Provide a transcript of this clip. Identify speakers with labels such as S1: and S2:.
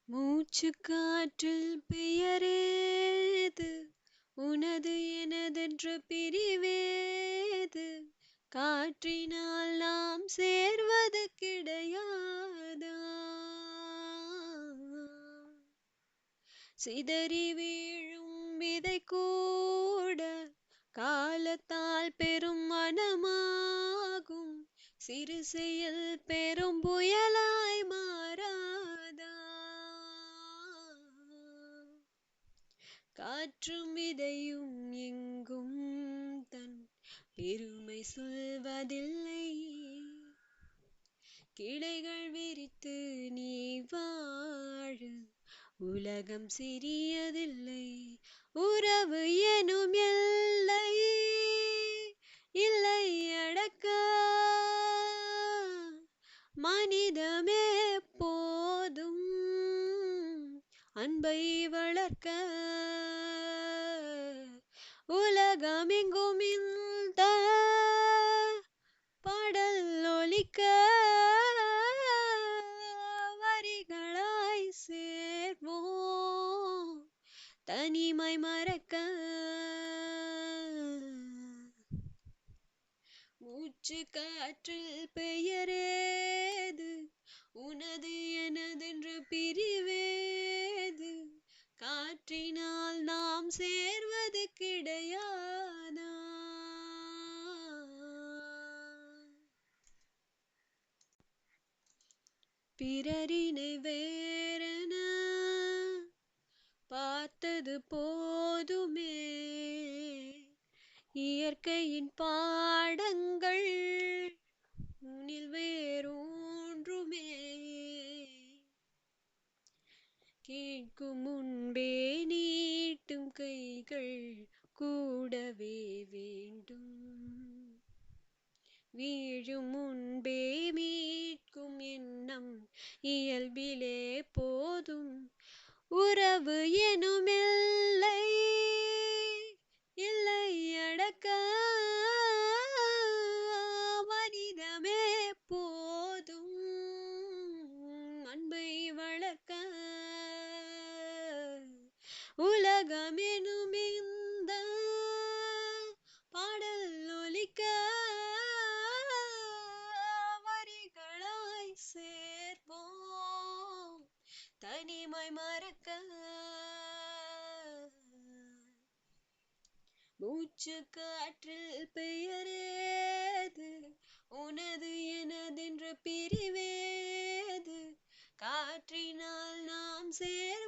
S1: மூச்சு காற்றில் பெயரேது உனது எனதென்ற பிரிவேது காற்றினால் நாம் சேர்வது கிடையாதா சிதறி வீழும் விதை கூட காலத்தால் பெரும் மனமாகும் சிறு செயல் பெரும் புயலாய் மாறாதா காற்றும் விதையும் எங்கும் தன் பெருமை சொல்வதில்லை கிளைகள் விரித்து நீ வாழ உலகம் சிறியதில்லை உறவு எனும் எல்லை இல்லை அடக்க மனிதமே போதும் அன்பை வளர்க்க உலகமெங்கும் இந்த பாடல் ஒலிக்க வரிகளாய் சேர்வோம் தனிமை மறக்க மூச்சு காற்றில் பெயரேது உனது எனதென்று பிரிவேது காற்றினால் நாம் சேர்வது கிடையாதா பிறரினை வேறென பார்த்தது போதுமே இயற்கையின் பாடங்கள் உன்னில் வேறொன்றுமே கேட்கும் முன்பே நீட்டும் கைகள் கூடவே வேண்டும் வீழும் முன்பே மீட்கும் எண்ணம் இயல்பிலே போதும் உறவு எனும் எல்லை இல்லை அடக்க மனிதமே போதும் அன்பை வளர்க்க உலகம் எனும் இந்த பாடல் ஒலிக்க வரிகளாய் சேர்ப்போம் தனிமை மறக்க மூச்சு காற்றில் பெயரேது உனது எனதென்ற பிரிவேது காற்றினால் நாம் சேர்